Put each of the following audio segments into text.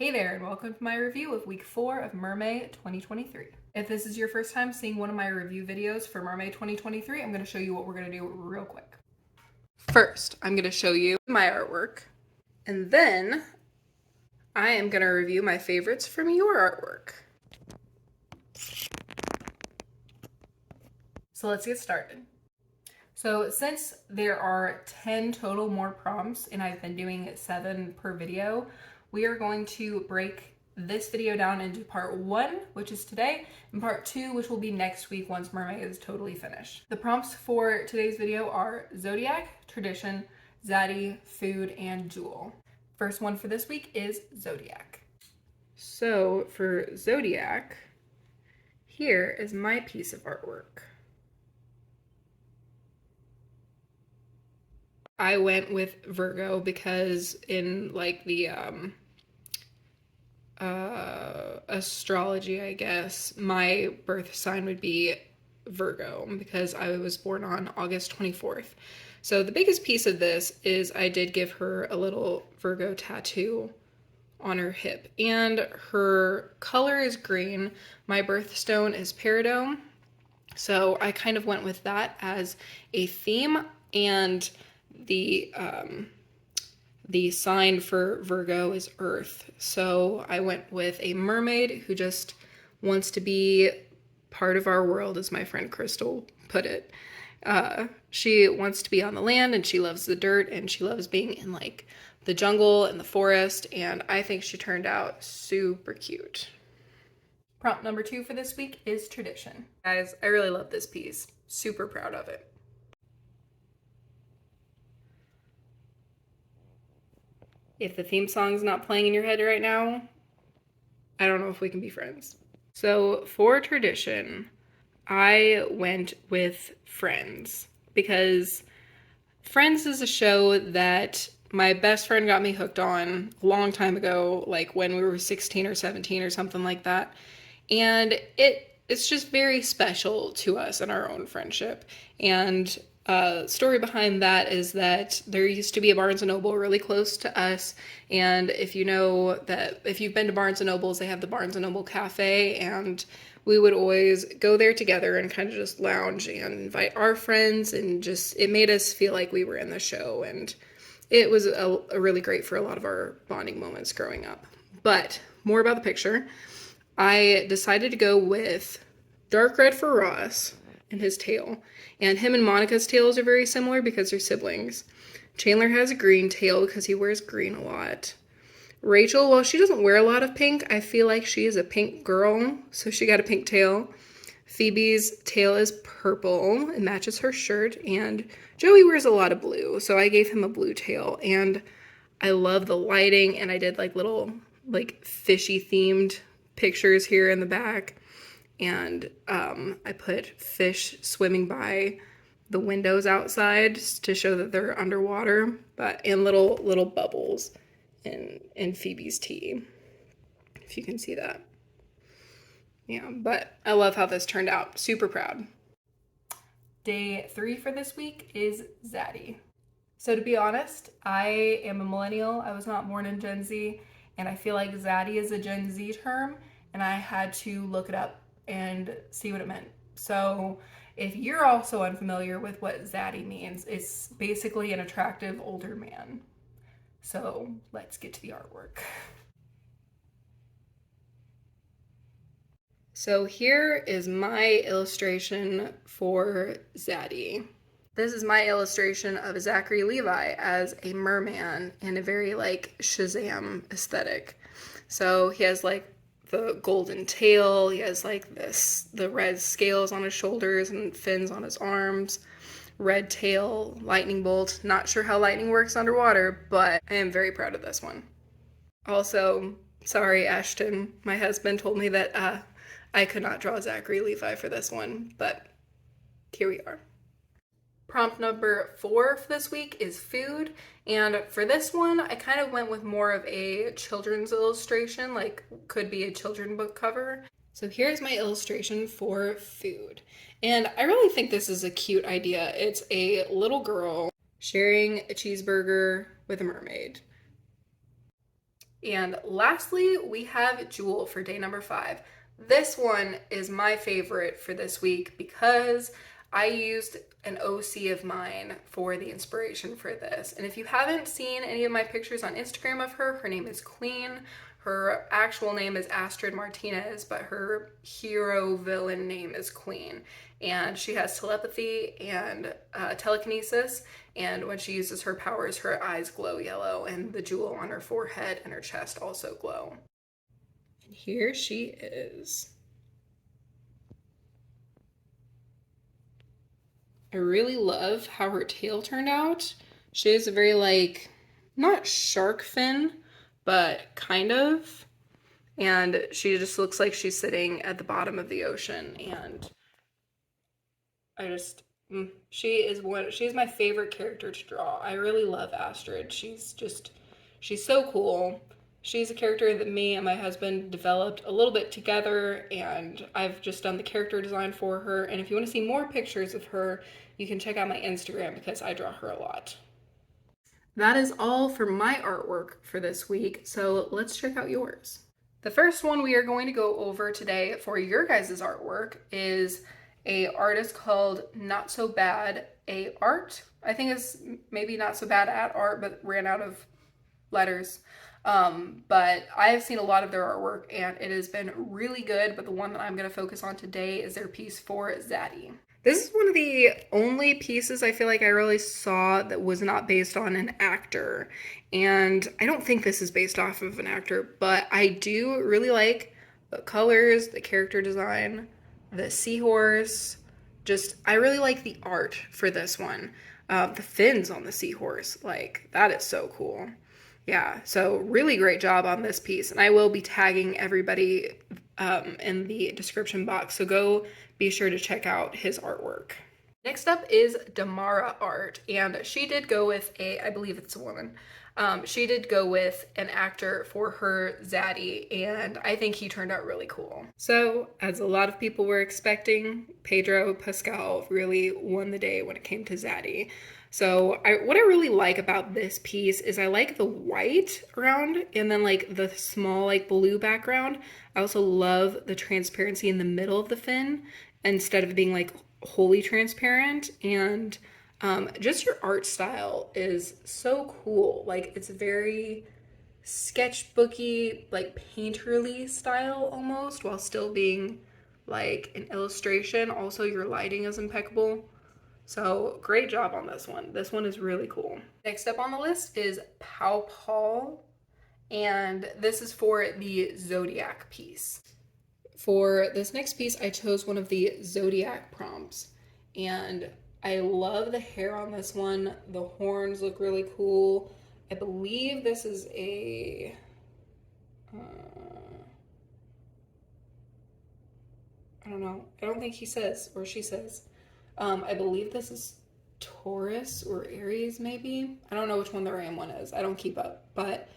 Hey there, and welcome to my review of week 4 of MerMay 2023. If this is your first time seeing one of my review videos for MerMay 2023, I'm going to show you what we're going to do real quick. First, I'm going to show you my artwork, and then I am going to review my favorites from your artwork. So let's get started. So since there are 10 total more prompts, and I've been doing 7 per video, we are going to break this video down into part 1, which is today, and part 2, which will be next week once MerMay is totally finished. The prompts for today's video are Zodiac, Tradition, Zaddy, Food, and Jewel. First one for this week is Zodiac. So for Zodiac, here is my piece of artwork. I went with Virgo because in like the astrology, I guess, my birth sign would be Virgo because I was born on August 24th. So the biggest piece of this is I did give her a little Virgo tattoo on her hip, and her color is green. My birthstone is peridot, so I kind of went with that as a theme, and the sign for Virgo is Earth. So I went with a mermaid who just wants to be part of our world, as my friend Crystal put it. She wants to be on the land, and she loves the dirt, and she loves being in like the jungle and the forest, and I think she turned out super cute. Prompt number 2 for this week is Tradition. Guys, I really love this piece. Super proud of it. If the theme song's not playing in your head right now, I don't know if we can be friends. So for Tradition, I went with Friends because Friends is a show that my best friend got me hooked on a long time ago, like when we were 16 or 17 or something like that. And it's just very special to us in our own friendship. And story behind that is that there used to be a Barnes & Noble really close to us, and if you know that, if you've been to Barnes & Nobles, they have the Barnes & Noble Cafe, and we would always go there together and kind of just lounge and invite our friends, and just, it made us feel like we were in the show, and it was a really great for a lot of our bonding moments growing up. But more about the picture. I decided to go with dark red for Ross and his tail. And him and Monica's tails are very similar because they're siblings. Chandler has a green tail because he wears green a lot. Rachel, while she doesn't wear a lot of pink, I feel like she is a pink girl, so she got a pink tail. Phoebe's tail is purple. It matches her shirt. And Joey wears a lot of blue, so I gave him a blue tail. And I love the lighting, and I did like little like fishy themed pictures here in the back. And I put fish swimming by the windows outside to show that they're underwater, but in little bubbles in Phoebe's tea, if you can see that. Yeah, but I love how this turned out. Super proud. Day 3 for this week is Zaddy. So to be honest, I am a millennial. I was not born in Gen Z, and I feel like Zaddy is a Gen Z term, and I had to look it up and see what it meant. So if you're also unfamiliar with what Zaddy means, it's basically an attractive older man. So let's get to the artwork. So here is my illustration for Zaddy. This is my illustration of Zachary Levi as a merman in a very like Shazam aesthetic. So he has like the golden tail, he has like the red scales on his shoulders and fins on his arms, red tail, lightning bolt. Not sure how lightning works underwater, but I am very proud of this one. Also, sorry Ashton, my husband told me that I could not draw Zachary Levi for this one, but here we are. Prompt number 4 for this week is food, and for this one I kind of went with more of a children's illustration, like could be a children's book cover. So here's my illustration for food, and I really think this is a cute idea. It's a little girl sharing a cheeseburger with a mermaid. And lastly, we have Jewel for day number 5. This one is my favorite for this week because I used an OC of mine for the inspiration for this. And if you haven't seen any of my pictures on Instagram of her, her name is Queen. Her actual name is Astrid Martinez, but her hero villain name is Queen. And she has telepathy and telekinesis. And when she uses her powers, her eyes glow yellow, and the jewel on her forehead and her chest also glow. And here she is. I really love how her tail turned out. She has a very, like, not shark fin, but kind of. And she just looks like she's sitting at the bottom of the ocean. And I just, she's my favorite character to draw. I really love Astrid. She's so cool. She's a character that me and my husband developed a little bit together, and I've just done the character design for her. And if you want to see more pictures of her, you can check out my Instagram because I draw her a lot. That is all for my artwork for this week, so let's check out yours. The first one we are going to go over today for your guys' artwork is a artist called Not So Bad A Art. I think it's maybe Not So Bad at Art, but ran out of letters. But I have seen a lot of their artwork and it has been really good, but the one that I'm going to focus on today is their piece for Zaddy. This is one of the only pieces I feel like I really saw that was not based on an actor. And I don't think this is based off of an actor, but I do really like the colors, the character design, the seahorse. I really like the art for this one. The fins on the seahorse, like, that is so cool. Yeah, so really great job on this piece. And I will be tagging everybody in the description box, so go be sure to check out his artwork. Next up is Damara Art, and she did go with I believe it's a woman. She did go with an actor for her Zaddy, and I think he turned out really cool. So, as a lot of people were expecting, Pedro Pascal really won the day when it came to Zaddy. So what I really like about this piece is I like the white around and then like the small like blue background. I also love the transparency in the middle of the fin instead of being like wholly transparent. And just your art style is so cool. Like, it's very sketchbooky, like painterly style almost, while still being like an illustration. Also, your lighting is impeccable. So great job on this one. This one is really cool. Next up on the list is Pow Paul, and this is for the Zodiac piece. For this next piece, I chose one of the Zodiac prompts, and I love the hair on this one. The horns look really cool. I believe this is a I don't know. I don't think he says, or she says. I believe this is Taurus or Aries, maybe. I don't know which one the ram one is. I don't keep up. But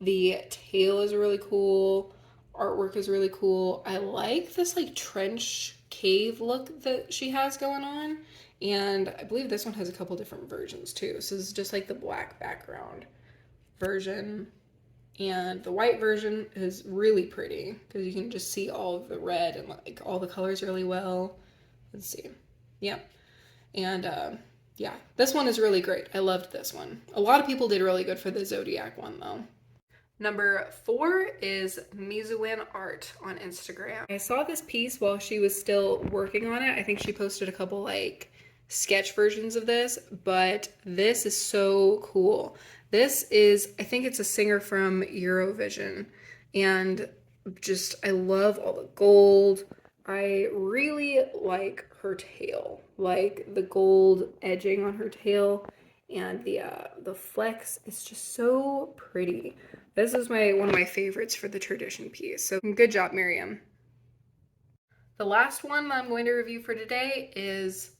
the tail is really cool. Artwork is really cool. I like this like trench cave look that she has going on. And I believe this one has a couple different versions too. So this is just like the black background version. And the white version is really pretty because you can just see all of the red and like all the colors really well. Let's see. Yeah. And yeah, this one is really great. I loved this one. A lot of people did really good for the Zodiac one though. Number 4 is Mizuin Art on Instagram. I saw this piece while she was still working on it. I think she posted a couple like sketch versions of this, but this is so cool. This is, I think it's a singer from Eurovision, and just, I love all the gold. I really like her tail, like the gold edging on her tail, and the flex is just so pretty. This is one of my favorites for the tradition piece, so good job, Miriam. The last one that I'm going to review for today is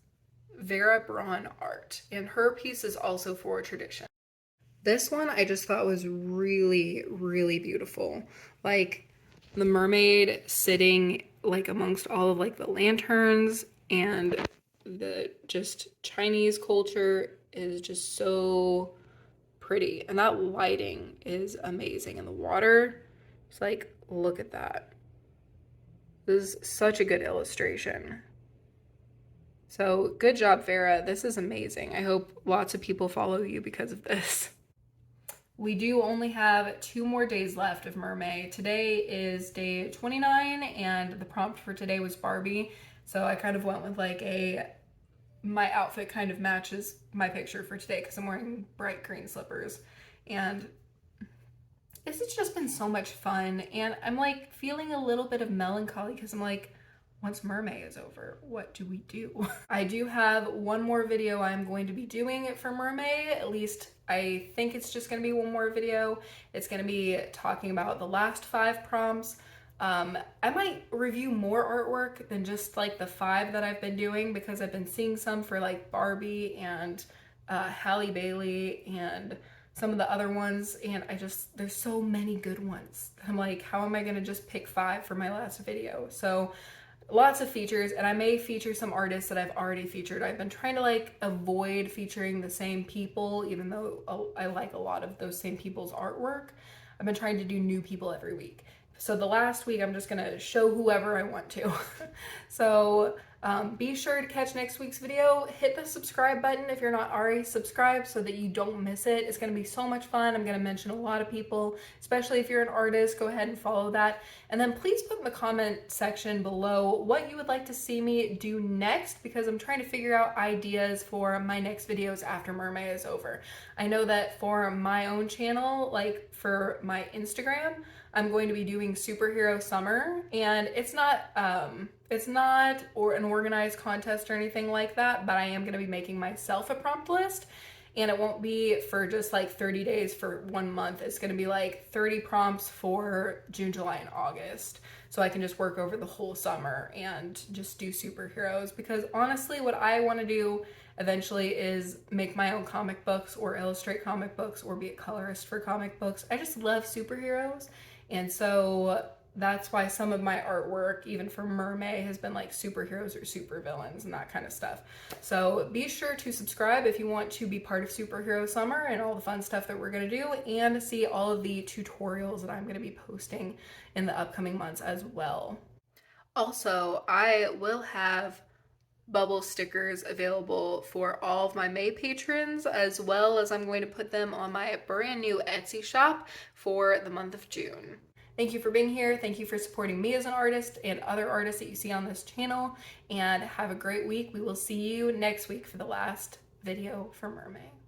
Vera Braun Art, and her piece is also for tradition. This one I just thought was really, really beautiful. Like the mermaid sitting like amongst all of like the lanterns, and the just Chinese culture is just so pretty. And that lighting is amazing. And the water, it's like, look at that. This is such a good illustration. So good job, Vera. This is amazing. I hope lots of people follow you because of this. We do only have 2 more days left of MerMay. Today is day 29 and the prompt for today was Barbie. So I kind of went with like my outfit kind of matches my picture for today because I'm wearing bright green slippers. And this has just been so much fun. And I'm like feeling a little bit of melancholy because I'm like, once MerMay is over, what do we do? I do have one more video I'm going to be doing for MerMay. At least I think it's just gonna be one more video. It's gonna be talking about the last 5 prompts. I might review more artwork than just like the 5 that I've been doing because I've been seeing some for like Barbie and Halle Bailey and some of the other ones, and there's so many good ones. I'm like, how am I gonna just pick 5 for my last video? So lots of features, and I may feature some artists that I've already featured. I've been trying to like avoid featuring the same people, even though I like a lot of those same people's artwork. I've been trying to do new people every week. So the last week I'm just gonna show whoever I want to. So be sure to catch next week's video. Hit the subscribe button if you're not already subscribed so that you don't miss it. It's gonna be so much fun. I'm gonna mention a lot of people, especially if you're an artist. Go ahead and follow that. And then please put in the comment section below what you would like to see me do next, because I'm trying to figure out ideas for my next videos after MerMay is over. I know that for my own channel, like for my Instagram, I'm going to be doing Superhero Summer, and it's not an organized contest or anything like that, but I am going to be making myself a prompt list, and it won't be for just like 30 days for 1 month. It's going to be like 30 prompts for June, July, and August, so I can just work over the whole summer and just do superheroes, because honestly what I want to do eventually is make my own comic books or illustrate comic books or be a colorist for comic books. I just love superheroes. And so that's why some of my artwork, even for MerMay, has been like superheroes or supervillains and that kind of stuff. So be sure to subscribe if you want to be part of Superhero Summer and all the fun stuff that we're gonna do, and see all of the tutorials that I'm gonna be posting in the upcoming months as well. Also, I will have bubble stickers available for all of my May patrons, as well as I'm going to put them on my brand new Etsy shop for the month of June. Thank you for being here. Thank you for supporting me as an artist and other artists that you see on this channel, and have a great week. We will see you next week for the last video for MerMay.